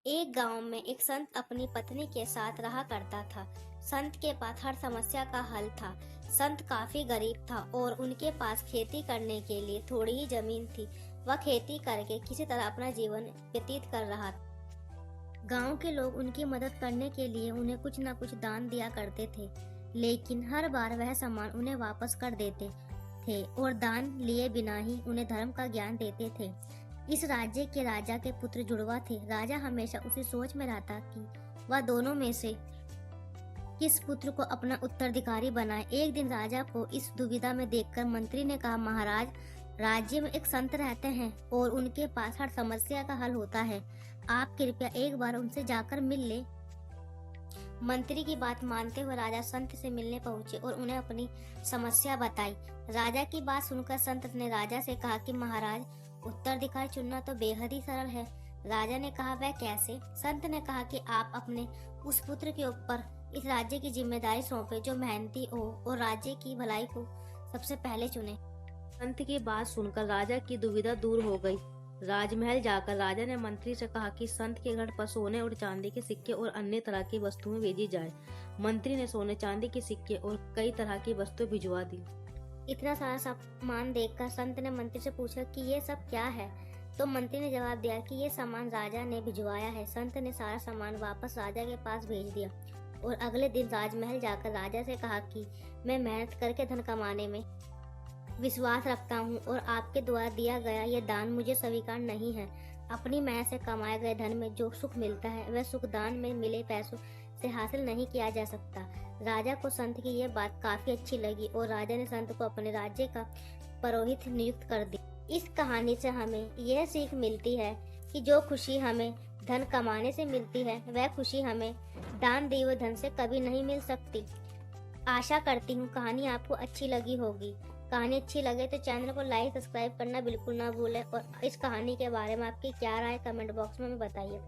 एक गांव में एक संत अपनी पत्नी के साथ रहा करता था। संत के पास हर समस्या का हल था। संत काफी गरीब था और उनके पास खेती करने के लिए थोड़ी ही जमीन थी। वह खेती करके किसी तरह अपना जीवन व्यतीत कर रहा था। गांव के लोग उनकी मदद करने के लिए उन्हें कुछ न कुछ दान दिया करते थे, लेकिन हर बार वह सामान उन्हें वापस कर देते थे और दान लिए बिना ही उन्हें धर्म का ज्ञान देते थे। इस राज्य के राजा के पुत्र जुड़वा थे। राजा हमेशा उसी सोच में रहता कि वह दोनों में से किस पुत्र को अपना उत्तराधिकारी बनाए। एक दिन राजा को इस दुविधा में देखकर मंत्री ने कहा, महाराज, राज्य में एक संत रहते हैं और उनके पास हर समस्या का हल होता है। आप कृपया एक बार उनसे जाकर मिल ले। मंत्री की बात मानते हुए राजा संत से मिलने पहुंचे और उन्हें अपनी समस्या बताई। राजा की बात सुनकर संत ने राजा से कहा कि महाराज, उत्तराधिकारी चुनना तो बेहद ही सरल है। राजा ने कहा, वह कैसे? संत ने कहा कि आप अपने उस पुत्र के ऊपर इस राज्य की जिम्मेदारी सौंपे जो मेहनती हो और राज्य की भलाई को सबसे पहले चुने। संत की बात सुनकर राजा की दुविधा दूर हो गई। राजमहल जाकर राजा ने मंत्री से कहा कि संत के घर पर सोने और चांदी के सिक्के और अन्य तरह की वस्तुएं भेजी जाए। मंत्री ने सोने चांदी के सिक्के और कई तरह की वस्तुएं भिजवा दी। इतना सारा सामान देखकर संत ने मंत्री से पूछा कि ये सब क्या है? तो मंत्री ने जवाब दिया कि ये सामान राजा ने भिजवाया है। संत ने सारा सामान वापस राजा के पास भेज दिया और अगले दिन राजमहल जाकर राजा से कहा कि मैं मेहनत करके धन कमाने में विश्वास रखता हूँ और आपके द्वारा दिया गया यह दान मुझे स्वीकार नहीं है। अपनी मेहनत से कमाए गए धन में जो सुख मिलता है वह सुख दान में मिले पैसों से हासिल नहीं किया जा सकता। राजा को संत की यह बात काफी अच्छी लगी और राजा ने संत को अपने राज्य का पुरोहित नियुक्त कर दिया। इस कहानी से हमें यह सीख मिलती है कि जो खुशी हमें धन कमाने से मिलती है वह खुशी हमें दान दिए हुए धन से कभी नहीं मिल सकती। आशा करती हूँ कहानी आपको अच्छी लगी होगी। कहानी अच्छी लगे तो चैनल को लाइक सब्सक्राइब करना बिल्कुल ना भूलें और इस कहानी के बारे में आपकी क्या राय कमेंट बॉक्स में बताइए।